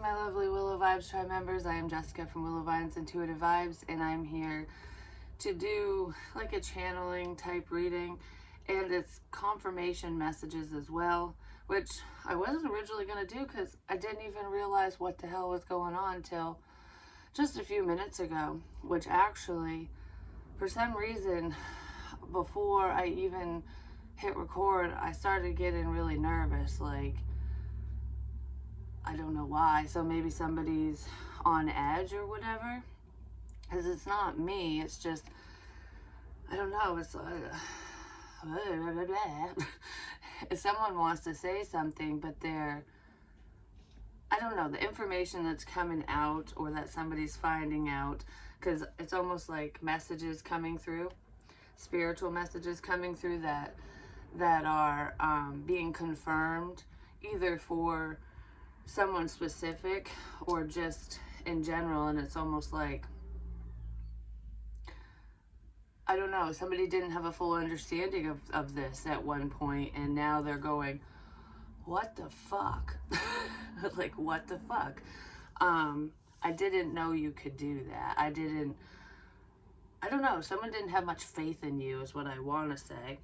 my lovely Willow Vibes Tribe members. I am Jessica from Willow Vines Intuitive Vibes, and I'm here to do like a channeling type reading, and it's confirmation messages as well, which I wasn't originally going to do because I didn't even realize what the hell was going on till just a few minutes ago, which actually, for some reason, before I even hit record, I started getting really nervous, like, I don't know why. So maybe somebody's on edge or whatever, because it's not me. It's just, I don't know. It's if someone wants to say something, but they're, I don't know, the information that's coming out or that somebody's finding out, because it's almost like messages coming through, spiritual messages coming through that are being confirmed, either for someone specific or just in general. And it's almost like, I don't know, somebody didn't have a full understanding of this at one point, and now they're going, what the fuck? Like, what the fuck? I didn't know you could do that. I don't know, someone didn't have much faith in you is what I want to say.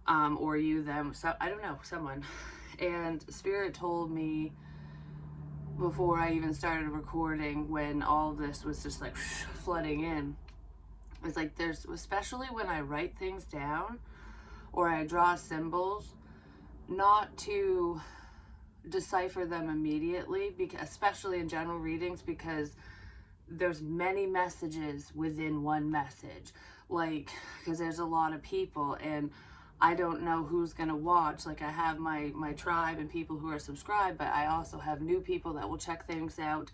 Or you, them, so I don't know, someone. And Spirit told me before I even started recording, when all this was just like flooding in, it's like there's, especially when I write things down or I draw symbols, not to decipher them immediately, because especially in general readings, because there's many messages within one message, like, because there's a lot of people and I don't know who's gonna watch. Like, I have my tribe and people who are subscribed, but I also have new people that will check things out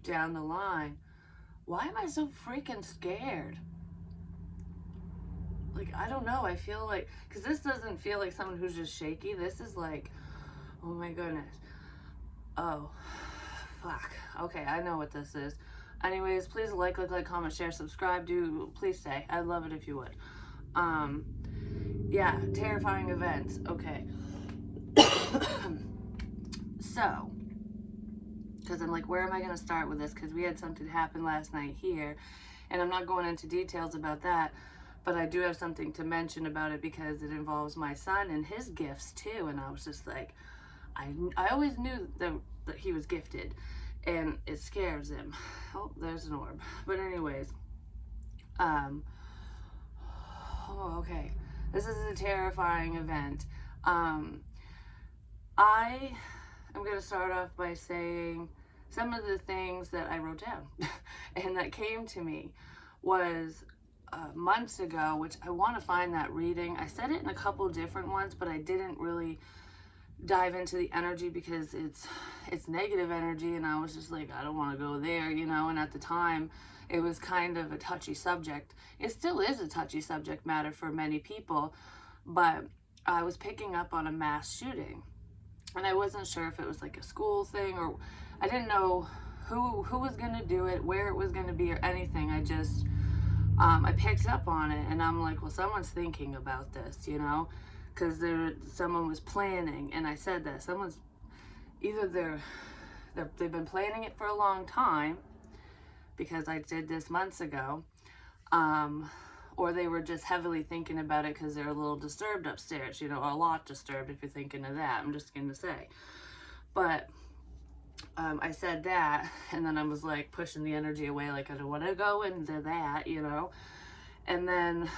down the line. Why am I so freaking scared? Like, I don't know. I feel like, because this doesn't feel like someone who's just shaky. This is like, oh my goodness. Oh, fuck. Okay, I know what this is. Anyways, please like, comment, share, subscribe. Do please stay. I'd love it if you would. Yeah, terrifying events. Okay. So, because I'm like, where am I going to start with this? Because we had something happen last night here, and I'm not going into details about that, but I do have something to mention about it because it involves my son and his gifts too. And I was just like, I always knew that he was gifted, and it scares him. Oh, there's an orb. But anyways, oh, okay. This is a terrifying event. I am going to start off by saying some of the things that I wrote down and that came to me was months ago, which I want to find that reading. I said it in a couple different ones, but I didn't really dive into the energy because it's negative energy, and I was just like, I don't want to go there, you know. And at the time, it was kind of a touchy subject. It still is a touchy subject matter for many people, but I was picking up on a mass shooting, and I wasn't sure if it was like a school thing, or I didn't know who was gonna do it, where it was gonna be, or anything. I just I picked up on it, and I'm like, well, someone's thinking about this, you know, because someone was planning. And I said that someone's either they've been planning it for a long time, because I did this months ago, or they were just heavily thinking about it because they're a little disturbed upstairs, you know, a lot disturbed if you're thinking of that, I'm just gonna say. But I said that, and then I was like pushing the energy away, like I don't want to go into that, you know. And then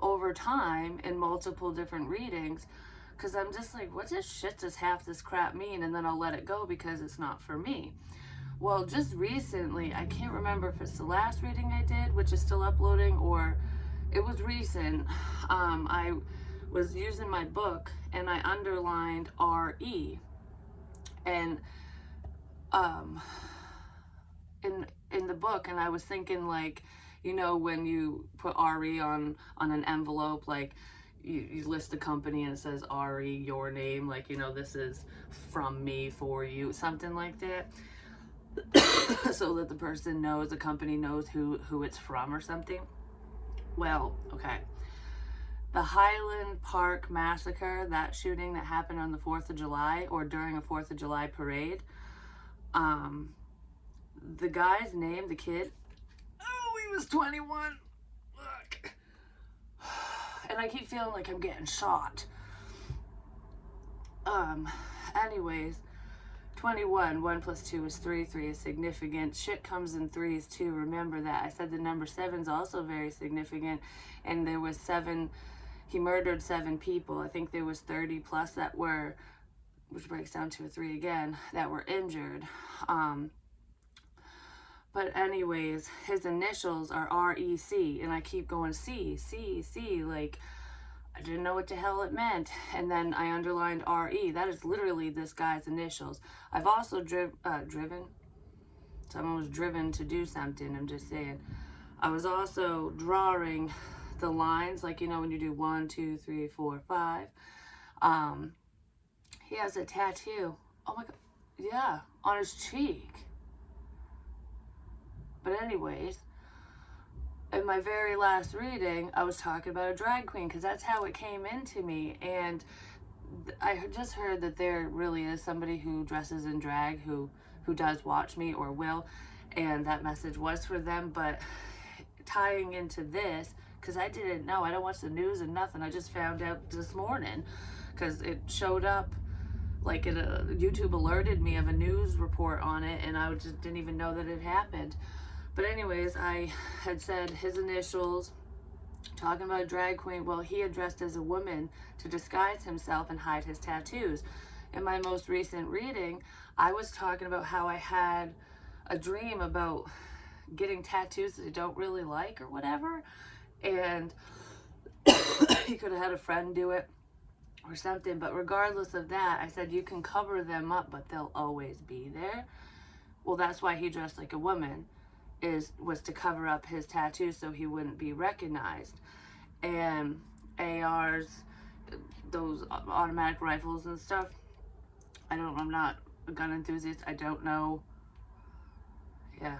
over time, in multiple different readings, because I'm just like, what this shit does half this crap mean? And then I'll let it go because it's not for me. Well, just recently, I can't remember if it's the last reading I did, which is still uploading, or it was recent. I was using my book and I underlined RE. And in the book, and I was thinking, like, you know, when you put RE on an envelope, like you list the company and it says RE, your name, like, you know, this is from me for you, something like that. So that the person knows, the company knows who it's from or something. Well, okay. the Highland Park massacre, that shooting that happened on the 4th of July or during a 4th of July parade. The guy's name, the kid, oh, he was 21. Look. And I keep feeling like I'm getting shot. Anyways, 21, 1 plus 2 is 3, 3 is significant. Shit comes in threes too, remember that. I said the number 7 is also very significant, and there was 7, he murdered 7 people. I think there was 30 plus that were, which breaks down to a 3 again, that were injured. But anyways, his initials are R-E-C, and I keep going C, like, I didn't know what the hell it meant. And then I underlined R-E. That is literally this guy's initials. I've also driven. Someone was driven to do something, I'm just saying. I was also drawing the lines, like, you know, when you do 1, 2, 3, 4, 5. He has a tattoo. Oh my God. Yeah, on his cheek. But anyways, in my very last reading, I was talking about a drag queen because that's how it came into me. And I just heard that there really is somebody who dresses in drag who does watch me or will. And that message was for them. But tying into this, because I didn't know. I don't watch the news and nothing. I just found out this morning because it showed up. Like YouTube alerted me of a news report on it, and I just didn't even know that it happened. But anyways, I had said his initials, talking about a drag queen. Well, he had dressed as a woman to disguise himself and hide his tattoos. In my most recent reading, I was talking about how I had a dream about getting tattoos that I don't really like or whatever. And he could have had a friend do it or something. But regardless of that, I said you can cover them up, but they'll always be there. Well, that's why he dressed like a woman. Was to cover up his tattoos so he wouldn't be recognized. And ARs, those automatic rifles and stuff, I'm not a gun enthusiast. I don't know. Yeah.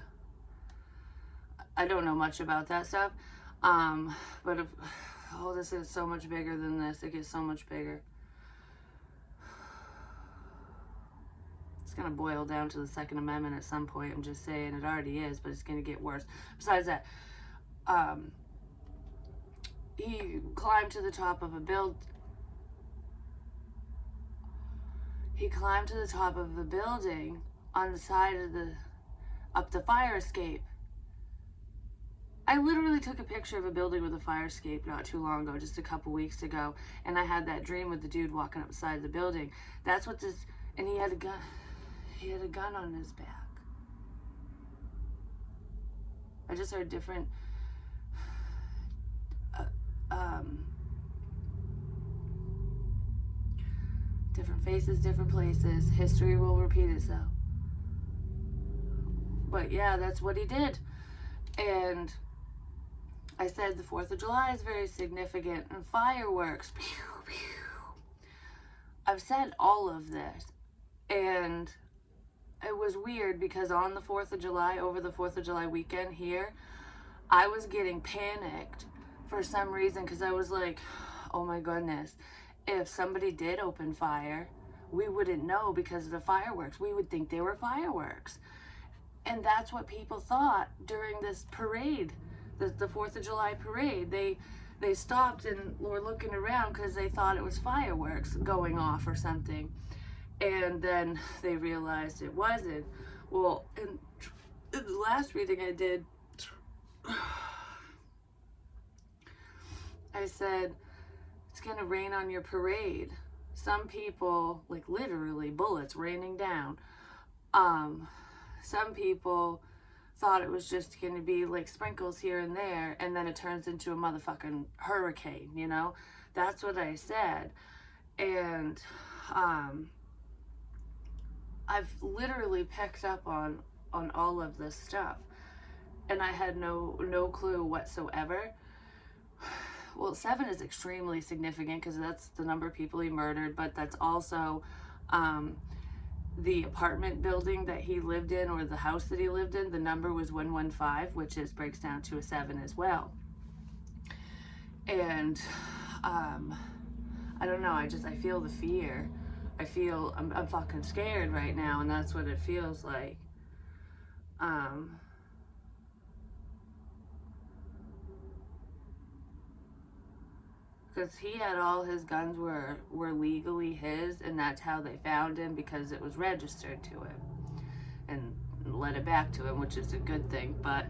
I don't know much about that stuff. But this is so much bigger than this. It gets so much bigger. It's going to boil down to the Second Amendment at some point. I'm just saying, it already is, but it's going to get worse. Besides that, he climbed to the top of a He climbed to the top of a building on the side of up the fire escape. I literally took a picture of a building with a fire escape not too long ago, just a couple weeks ago, and I had that dream with the dude walking up the side of the building. That's what this, and he had a gun. He had a gun on his back. I just heard different different faces, different places. History will repeat itself. But yeah, that's what he did. And I said the 4th of July is very significant, and fireworks. Pew, pew. I've said all of this, and it was weird because on the 4th of July, over the 4th of July weekend here, I was getting panicked for some reason because I was like, oh my goodness, if somebody did open fire, we wouldn't know because of the fireworks. We would think they were fireworks. And that's what people thought during this parade, the 4th of July parade. They stopped and were looking around because they thought it was fireworks going off or something. And then they realized it wasn't. Well, in the last reading I did, I said, it's going to rain on your parade. Some people, like literally bullets raining down. Some people thought it was just going to be like sprinkles here and there, and then it turns into a motherfucking hurricane, you know? That's what I said. And I've literally picked up on all of this stuff, and I had no clue whatsoever. Well, 7 is extremely significant because that's the number of people he murdered, but that's also the apartment building that he lived in, or the house that he lived in. The number was 115, which breaks down to a 7 as well. And I don't know, I feel the fear. I'm fucking scared right now, and that's what it feels like. Because he had all his guns were legally his, and that's how they found him, because it was registered to him and let it back to him, which is a good thing. But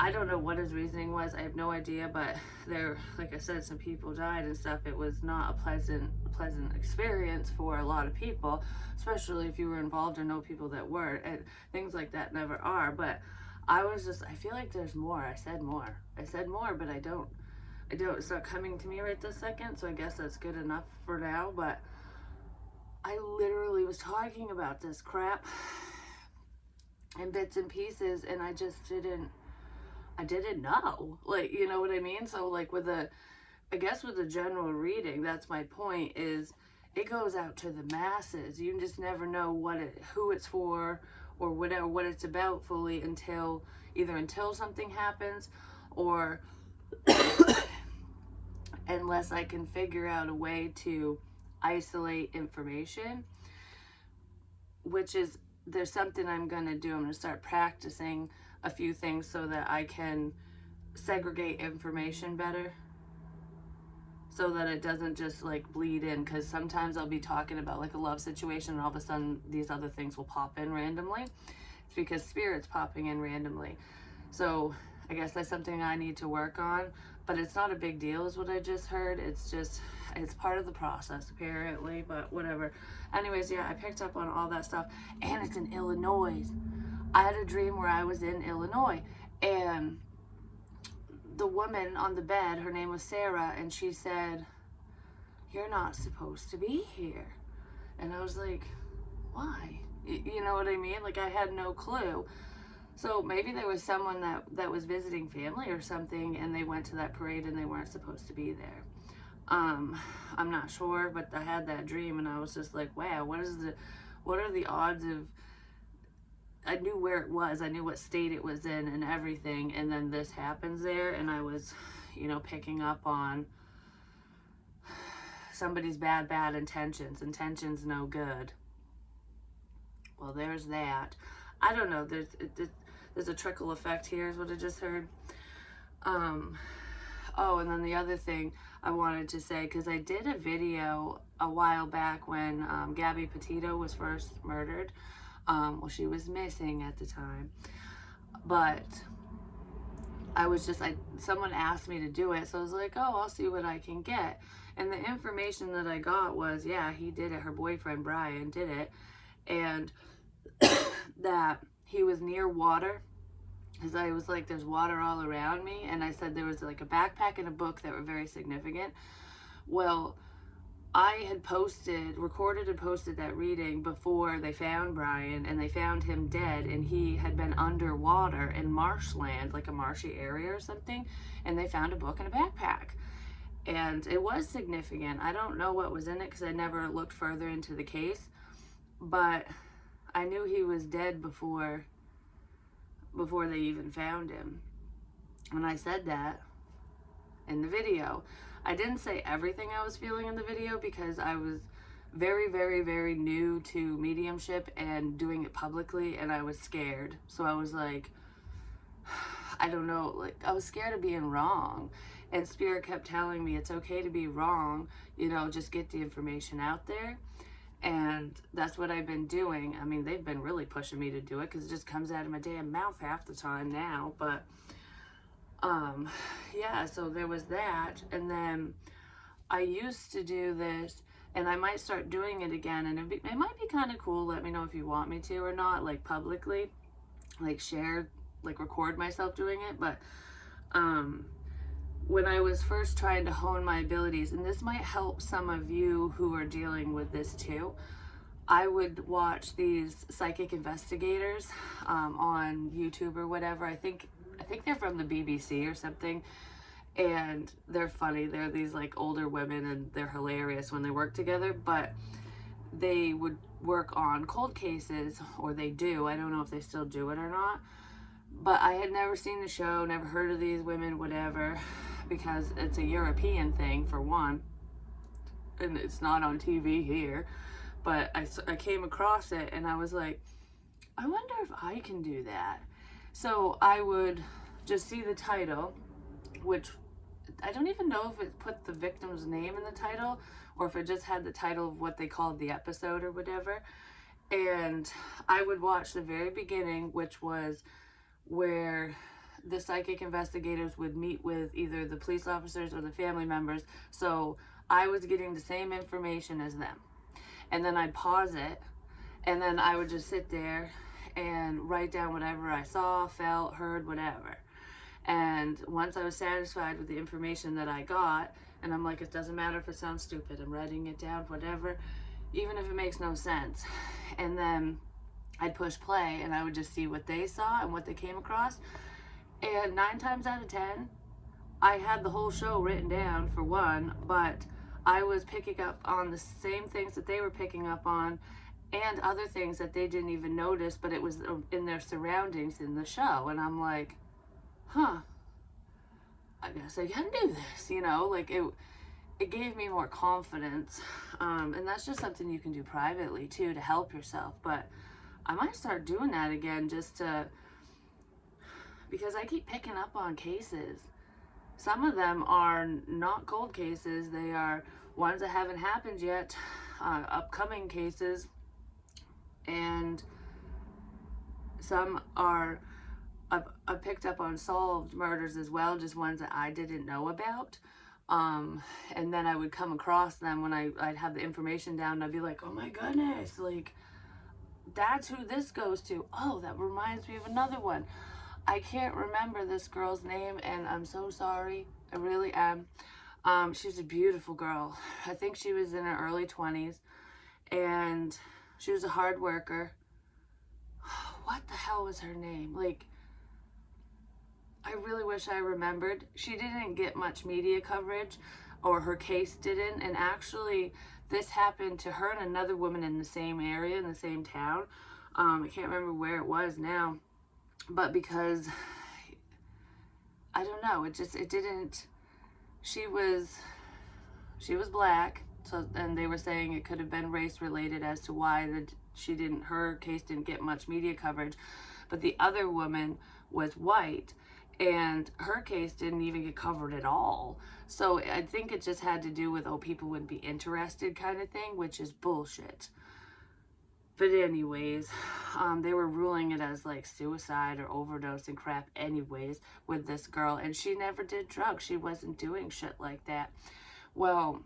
I don't know what his reasoning was. I have no idea. But there, like I said, some people died and stuff. It was not a pleasant experience for a lot of people, especially if you were involved or know people that were. And things like that never are. But I feel like there's more. I said more, but I don't, it's not coming to me right this second, so I guess that's good enough for now. But I literally was talking about this crap in bits and pieces, and I didn't know, like, you know what I mean? So like I guess with the general reading, that's my point, is it goes out to the masses. You just never know who it's for or whatever, what it's about fully, until something happens, or unless I can figure out a way to isolate information, which is, there's something I'm going to do. I'm going to start practicing a few things so that I can segregate information better, so that it doesn't just like bleed in. Because sometimes I'll be talking about like a love situation, and all of a sudden these other things will pop in randomly. It's because spirit's popping in randomly. So I guess that's something I need to work on, but it's not a big deal is what I just heard. It's part of the process apparently, but whatever. Anyways, yeah, I picked up on all that stuff, and it's in Illinois. I had a dream where I was in Illinois, and the woman on the bed, her name was Sarah, and she said, "You're not supposed to be here." And I was like, why? You know what I mean? Like, I had no clue. So maybe there was someone that was visiting family or something, and they went to that parade and they weren't supposed to be there. I'm not sure, but I had that dream, and I was just like, wow, what are the odds of, I knew where it was, I knew what state it was in and everything, and then this happens there, and I was, picking up on somebody's bad intentions no good. Well, there's that. I don't know, there's a trickle effect here is what I just heard. Oh, and then the other thing I wanted to say, because I did a video a while back when Gabby Petito was first murdered. Well, she was missing at the time, but someone asked me to do it, so I was like, oh, I'll see what I can get. And the information that I got was, yeah, he did it, her boyfriend Brian did it, and that he was near water, because I was like, there's water all around me, and I said there was like a backpack and a book that were very significant. Well, I had recorded and posted that reading before they found Brian, and they found him dead, and he had been underwater in marshland, like a marshy area or something, and they found a book and a backpack. And it was significant. I don't know what was in it because I never looked further into the case, but I knew he was dead before they even found him. And I said that in the video. I didn't say everything I was feeling in the video because I was very, very, very new to mediumship and doing it publicly, and I was scared. So I was like, I don't know, like, I was scared of being wrong. And Spirit kept telling me it's okay to be wrong, just get the information out there. And that's what I've been doing. I mean, they've been really pushing me to do it because it just comes out of my damn mouth half the time now. But yeah, so there was that. And then I used to do this, and I might start doing it again, and it might be kind of cool. Let me know if you want me to or not, like publicly, like share, like record myself doing it. But when I was first trying to hone my abilities, and this might help some of you who are dealing with this too, I would watch these psychic investigators on YouTube or whatever. I think they're from the BBC or something, and they're funny. They're these like older women, and they're hilarious when they work together. But they would work on cold cases, or they do. I don't know if they still do it or not. But I had never seen the show, never heard of these women, whatever. because it's a European thing for one, and it's not on TV here. But I came across it and I was like, I wonder if I can do that. So I would just see the title, which I don't even know if it put the victim's name in the title or if it just had the title of what they called the episode or whatever. And I would watch the very beginning, which was where the psychic investigators would meet with either the police officers or the family members. So I was getting the same information as them. And then I'd pause it, and then I would just sit there and write down whatever I saw, felt, heard, whatever. And once I was satisfied with the information that I got, and I'm like, it doesn't matter if it sounds stupid, I'm writing it down, whatever, even if it makes no sense. And then I'd push play and I would just see what they saw and what they came across. And 9 times out of 10, I had the whole show written down for one, but I was picking up on the same things that they were picking up on and other things that they didn't even notice, but it was in their surroundings in the show. And I'm like, huh, I guess I can do this, you know, like it gave me more confidence. And that's just something you can do privately too to help yourself. But I might start doing that again because I keep picking up on cases. Some of them are not cold cases. They are ones that haven't happened yet, upcoming cases. And some are, I've picked up on solved murders as well, just ones that I didn't know about. And then I would come across them when I'd have the information down and I'd be like, oh my goodness, like, that's who this goes to. Oh, that reminds me of another one. I can't remember this girl's name and I'm so sorry. I really am. She was a beautiful girl. I think she was in her early 20s and she was a hard worker. What the hell was her name? Like, I really wish I remembered. She didn't get much media coverage, or her case didn't. And actually, this happened to her and another woman in the same area, in the same town. I can't remember where it was now. But because, I don't know, it didn't, she was black. So, and they were saying it could have been race related as to why her case didn't get much media coverage. But the other woman was white and her case didn't even get covered at all. So I think it just had to do with, oh, people would be interested kind of thing, which is bullshit. But anyways, they were ruling it as like suicide or overdose and crap anyways with this girl. And she never did drugs. She wasn't doing shit like that. Well,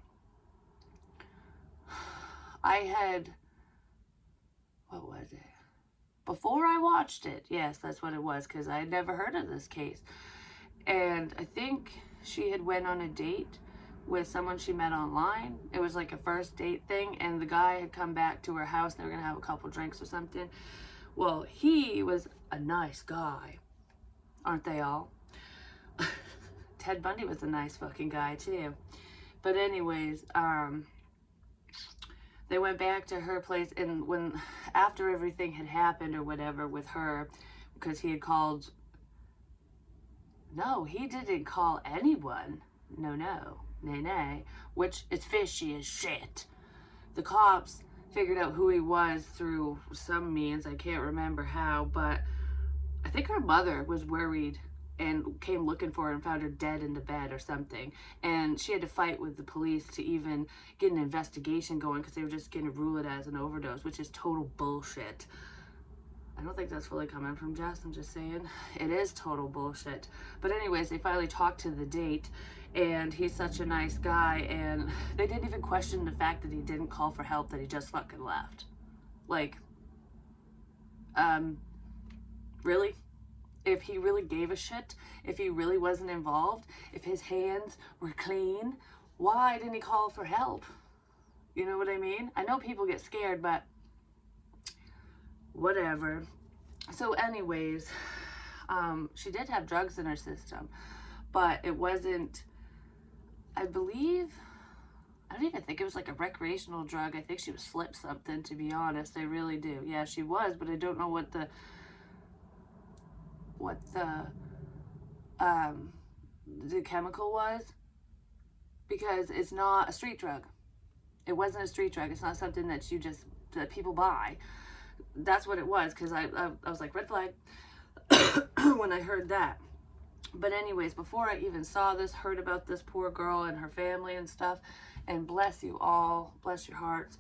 what was it? Before I watched it, yes, that's what it was, because I had never heard of this case. And I think she had went on a date with someone she met online. It was like a first date thing, and the guy had come back to her house and they were gonna have a couple drinks or something. Well, he was a nice guy. Aren't they all? Ted Bundy was a nice fucking guy too. But anyways, they went back to her place, and after everything had happened or whatever with her, because he had called, no, he didn't call anyone. No, nay, which is fishy as shit. The cops figured out who he was through some means, I can't remember how, but I think her mother was worried and came looking for her and found her dead in the bed or something. And she had to fight with the police to even get an investigation going because they were just going to rule it as an overdose, which is total bullshit. I don't think that's fully coming from Jess, I'm just saying. It is total bullshit. But anyways, they finally talked to the date, and he's such a nice guy, and they didn't even question the fact that he didn't call for help, that he just fucking left. Like, really? If he really gave a shit, if he really wasn't involved, if his hands were clean, why didn't he call for help? You know what I mean? I know people get scared, but whatever. So anyways, she did have drugs in her system, but it wasn't, I don't even think it was like a recreational drug. I think she was flipped something, to be honest. I really do. Yeah, she was, but I don't know what the the chemical was, because it's not a street drug. It wasn't a street drug. It's not something that that people buy. That's what it was, because I was like, red flag, when I heard that. But anyways, before I even saw this, heard about this poor girl and her family and stuff, and bless you all, bless your hearts.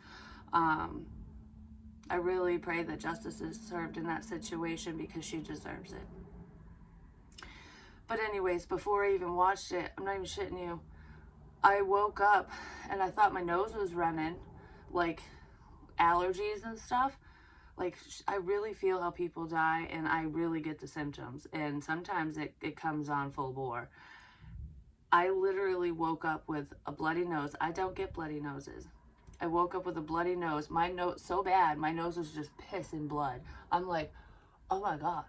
I really pray that justice is served in that situation, because she deserves it. But anyways, before I even watched it, I'm not even shitting you, I woke up and I thought my nose was running, like allergies and stuff. Like, I really feel how people die, and I really get the symptoms, and sometimes it comes on full bore. I literally woke up with a bloody nose. I don't get bloody noses. I woke up with a bloody nose. My nose, so bad, my nose was just pissing blood. I'm like, oh my God.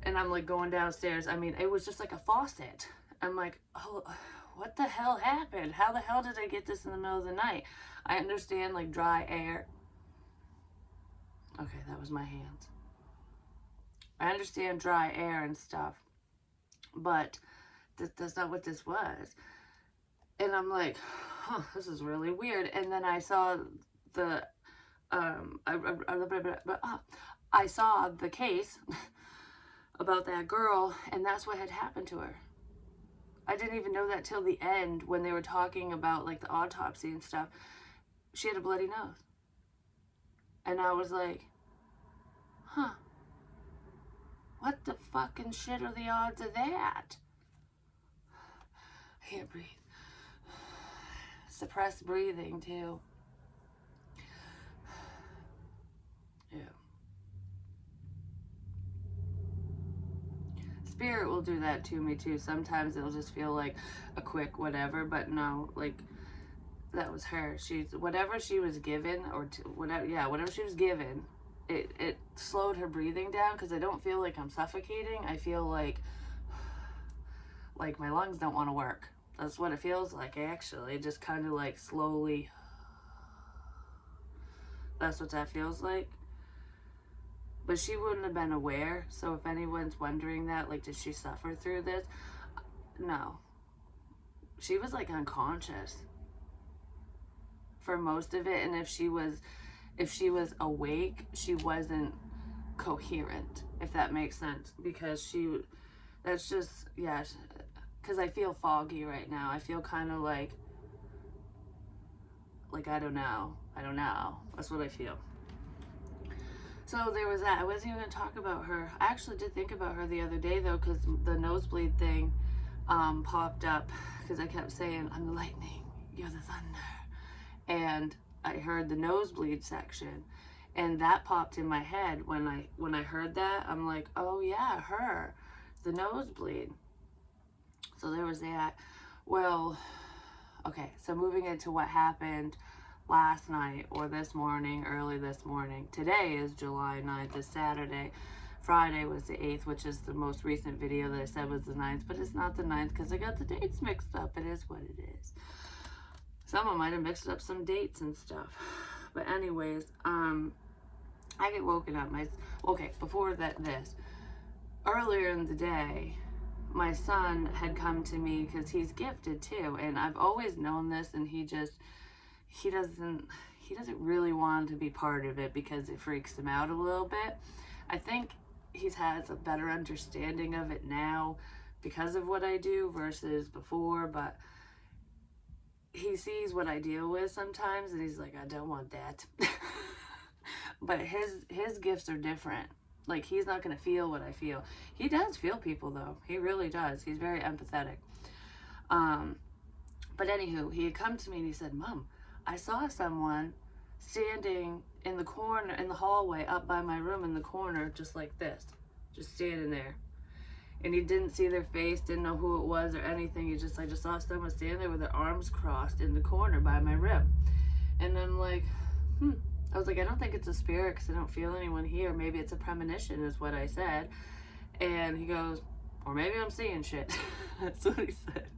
And I'm like going downstairs. I mean, it was just like a faucet. I'm like, oh, what the hell happened? How the hell did I get this in the middle of the night? I understand, like, dry air. Okay, that was my hands. I understand dry air and stuff, but that's not what this was. And I'm like, huh, this is really weird. And then I saw the, I saw the case about that girl, and that's what had happened to her. I didn't even know that till the end, when they were talking about, like, the autopsy and stuff. She had a bloody nose. And I was like, huh, what the fucking shit are the odds of that? I can't breathe. Suppressed breathing, too. Yeah. Spirit will do that to me, too. Sometimes it'll just feel like a quick whatever, but no, like, that was her. Whatever she was given, or whatever she was given, it slowed her breathing down, because I don't feel like I'm suffocating. I feel like my lungs don't want to work. That's what it feels like, actually. Just kind of like slowly. That's what that feels like. But she wouldn't have been aware. So if anyone's wondering that, like, did she suffer through this? No. She was, like, unconscious for most of it. And if she was awake, she wasn't coherent, if that makes sense. Because that's just, yeah, because I feel foggy right now. I feel kind of like I don't know. That's what I feel. So there was that. I wasn't even going to talk about her. I actually did think about her the other day, though, because the nosebleed thing popped up, because I kept saying, I'm the lightning, you're the thunder. And I heard the nosebleed section, and that popped in my head when I heard that. I'm like, oh yeah, her, the nosebleed. So there was that. Well, okay, so moving into what happened last night, or this morning, early this morning. Today is July 9th, it's Saturday. Friday was the 8th, which is the most recent video that I said was the 9th, but it's not the 9th because I got the dates mixed up. It is what it is. Someone might have mixed up some dates and stuff. But anyways, I get woken up. Before this, earlier in the day, my son had come to me because he's gifted too, and I've always known this, and he doesn't really want to be part of it because it freaks him out a little bit. I think he has a better understanding of it now because of what I do versus before, but he sees what I deal with sometimes, and he's like, I don't want that. But his gifts are different. Like, he's not going to feel what I feel. He does feel people, though. He really does. He's very empathetic. But anywho, he had come to me and he said, Mom, I saw someone standing in the corner, in the hallway up by my room in the corner, just like this. Just standing there. And he didn't see their face, didn't know who it was or anything. I just saw someone standing there with their arms crossed in the corner by my rib. And I'm like, I was like, I don't think it's a spirit because I don't feel anyone here. Maybe it's a premonition is what I said. And he goes, or maybe I'm seeing shit. That's what he said.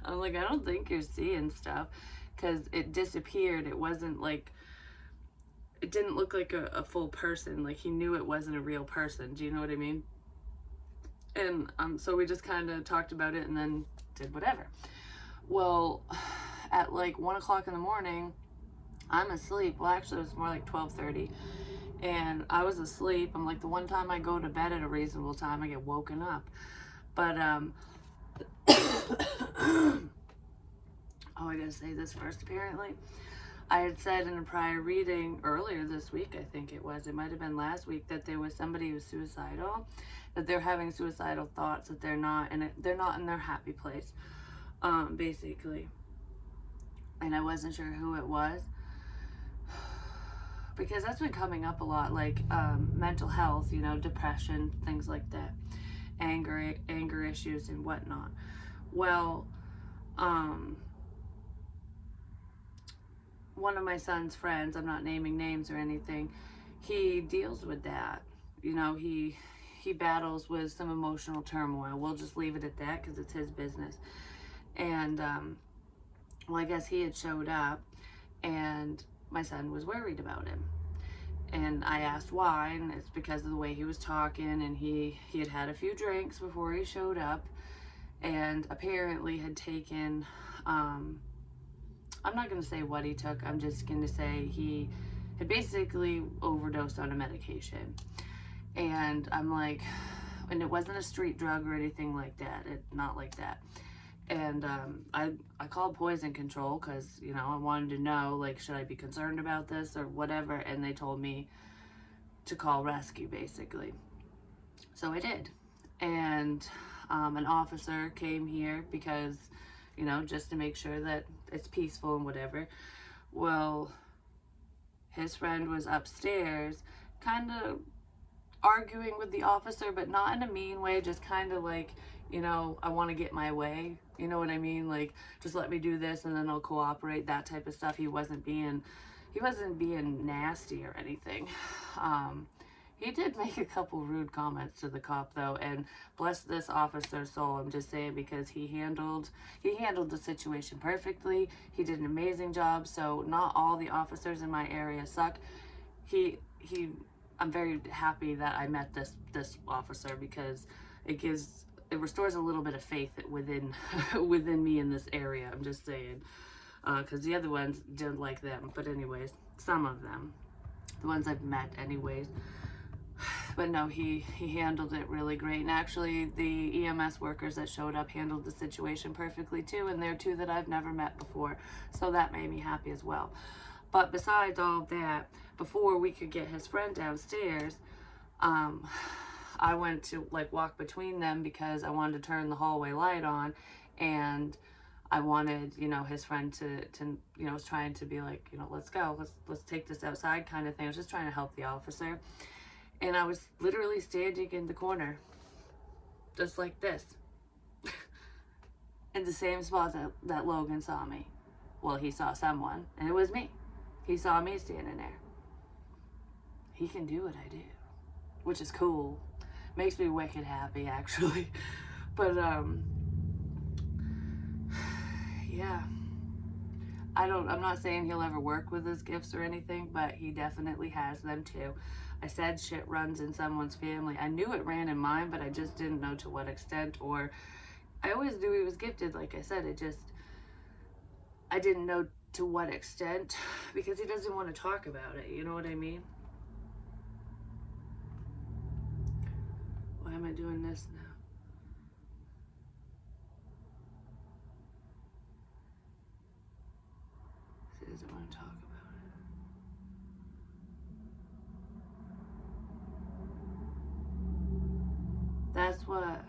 I'm like, I don't think you're seeing stuff because it disappeared. It wasn't like, it didn't look like a full person. Like, he knew it wasn't a real person. Do you know what I mean? And so we just kind of talked about it and then unexpected, whatever. Well, at like 1 o'clock in the morning, I'm asleep. Well, actually, it was more like 12:30, and I was asleep. I'm like, the one time I go to bed at a reasonable time, I get woken up. But oh, I gotta say this first. Apparently, I had said in a prior reading earlier this week, I think it might have been last week, that there was somebody who's suicidal, that they're having suicidal thoughts, that they're not in their happy place, basically. And I wasn't sure who it was, because that's been coming up a lot, like mental health, depression, things like that, anger issues and whatnot. Well, one of my son's friends, I'm not naming names or anything, he deals with that. He battles with some emotional turmoil. We'll just leave it at that because it's his business. And well, I guess he had showed up, and my son was worried about him. And I asked why, and it's because of the way he was talking, and he had had a few drinks before he showed up, and apparently had taken, I'm not going to say what he took, I'm just going to say he had basically overdosed on a medication. And I'm like, and it wasn't a street drug or anything like that, not like that. And I called poison control because, I wanted to know, like, should I be concerned about this or whatever, and they told me to call rescue, basically. So I did. And an officer came here because, just to make sure that it's peaceful and whatever. Well, his friend was upstairs, kind of arguing with the officer, but not in a mean way, just kind of like, I want to get my way, you know what I mean? Like, just let me do this and then I'll cooperate, that type of stuff. He wasn't being nasty or anything. He did make a couple rude comments to the cop though, and bless this officer's soul, I'm just saying, because he handled the situation perfectly. He did an amazing job. So not all the officers in my area suck. I'm very happy that I met this officer, because it restores a little bit of faith within within me in this area. I'm just saying, because the other ones didn't like them. But anyways, some of them, the ones I've met anyways. But no, he handled it really great. And actually, the EMS workers that showed up handled the situation perfectly too. And they're two that I've never met before. So that made me happy as well. But besides all that, before we could get his friend downstairs, I went to walk between them because I wanted to turn the hallway light on, and I wanted, his friend to was trying to be like, let's go, let's take this outside kind of thing. I was just trying to help the officer. And I was literally standing in the corner, just like this, in the same spot that Logan saw me. Well, he saw someone, and it was me. He saw me standing there. He can do what I do, which is cool. Makes me wicked happy, actually. But, yeah. I'm not saying he'll ever work with his gifts or anything, but he definitely has them too. I said shit runs in someone's family. I knew it ran in mine, but I just didn't know to what extent, or I always knew he was gifted, like I said. I didn't know to what extent, because he doesn't want to talk about it, you know what I mean? Why am I doing this now? He doesn't want to talk about it. That's what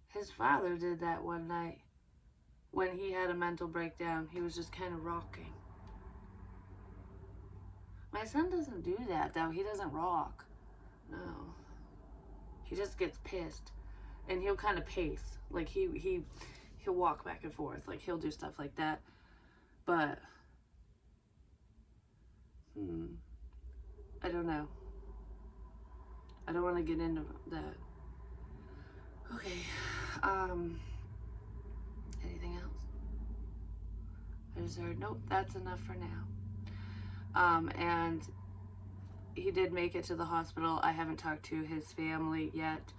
his father did that one night when he had a mental breakdown. He was just kind of rocking. My son doesn't do that though. He doesn't rock. No. He just gets pissed, and he'll kind of pace. Like he'll walk back and forth. Like he'll do stuff like that. But I don't know. I don't want to get into that. Okay. Anything else? I just heard, nope, that's enough for now. And he did make it to the hospital. I haven't talked to his family yet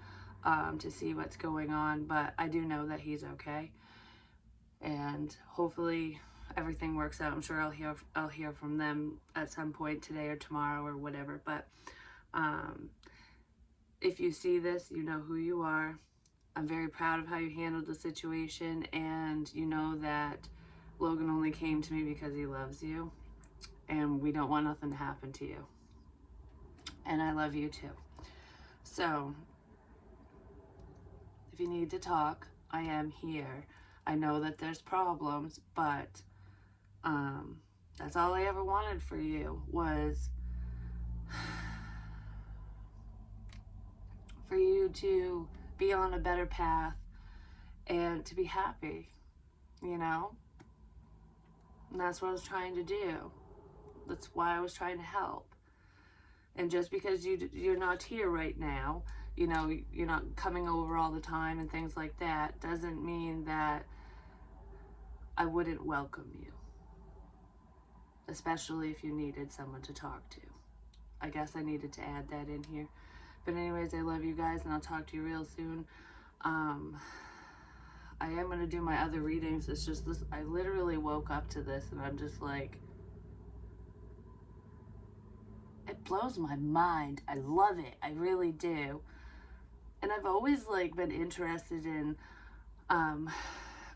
to see what's going on, but I do know that he's okay. And hopefully everything works out. I'm sure I'll hear from them at some point today or tomorrow or whatever. But if you see this, you know who you are. I'm very proud of how you handled the situation, and you know that Logan only came to me because he loves you, and we don't want nothing to happen to you. And I love you too. So if you need to talk, I am here. I know that there's problems, but that's all I ever wanted for you, was for you to be on a better path and to be happy, you know? And that's what I was trying to do. That's why I was trying to help. And just because you're not here right now, you know, you're not coming over all the time and things like that, doesn't mean that I wouldn't welcome you. Especially if you needed someone to talk to. I guess I needed to add that in here. But anyways, I love you guys, and I'll talk to you real soon. I am going to do my other readings. It's just this, I literally woke up to this, and I'm just like, it blows my mind. I love it. I really do. And I've always like been interested in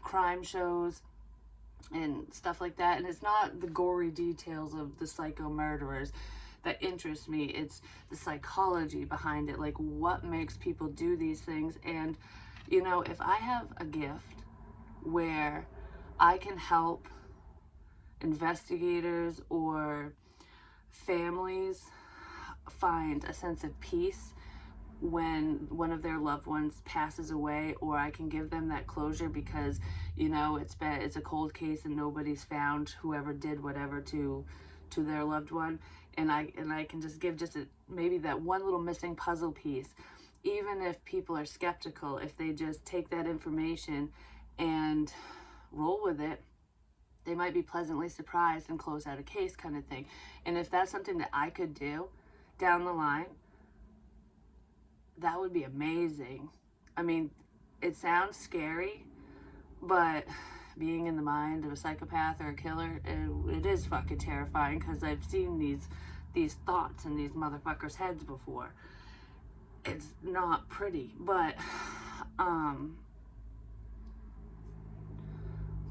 crime shows and stuff like that. And it's not the gory details of the psycho murderers that interest me. It's the psychology behind it. Like, what makes people do these things? And, you know, if I have a gift where I can help investigators or families find a sense of peace when one of their loved ones passes away, or I can give them that closure because, you know, it's a cold case and nobody's found whoever did whatever to their loved one, and I can just give maybe that one little missing puzzle piece. Even if people are skeptical, if they just take that information and roll with it, they might be pleasantly surprised and close out a case, kind of thing. And if that's something that I could do down the line, that would be amazing. I mean, it sounds scary, but being in the mind of a psychopath or a killer, it is fucking terrifying, because I've seen these thoughts in these motherfuckers' heads before. It's not pretty, but I'm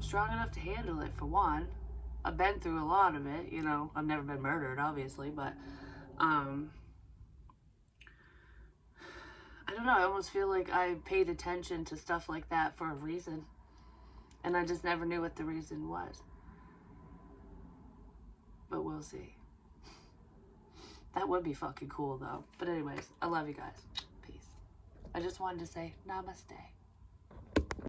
strong enough to handle it, for one. I've been through a lot of it, you know. I've never been murdered, obviously, but I don't know, I almost feel like I paid attention to stuff like that for a reason. And I just never knew what the reason was. But we'll see. That would be fucking cool, though. But anyways, I love you guys. Peace. I just wanted to say namaste.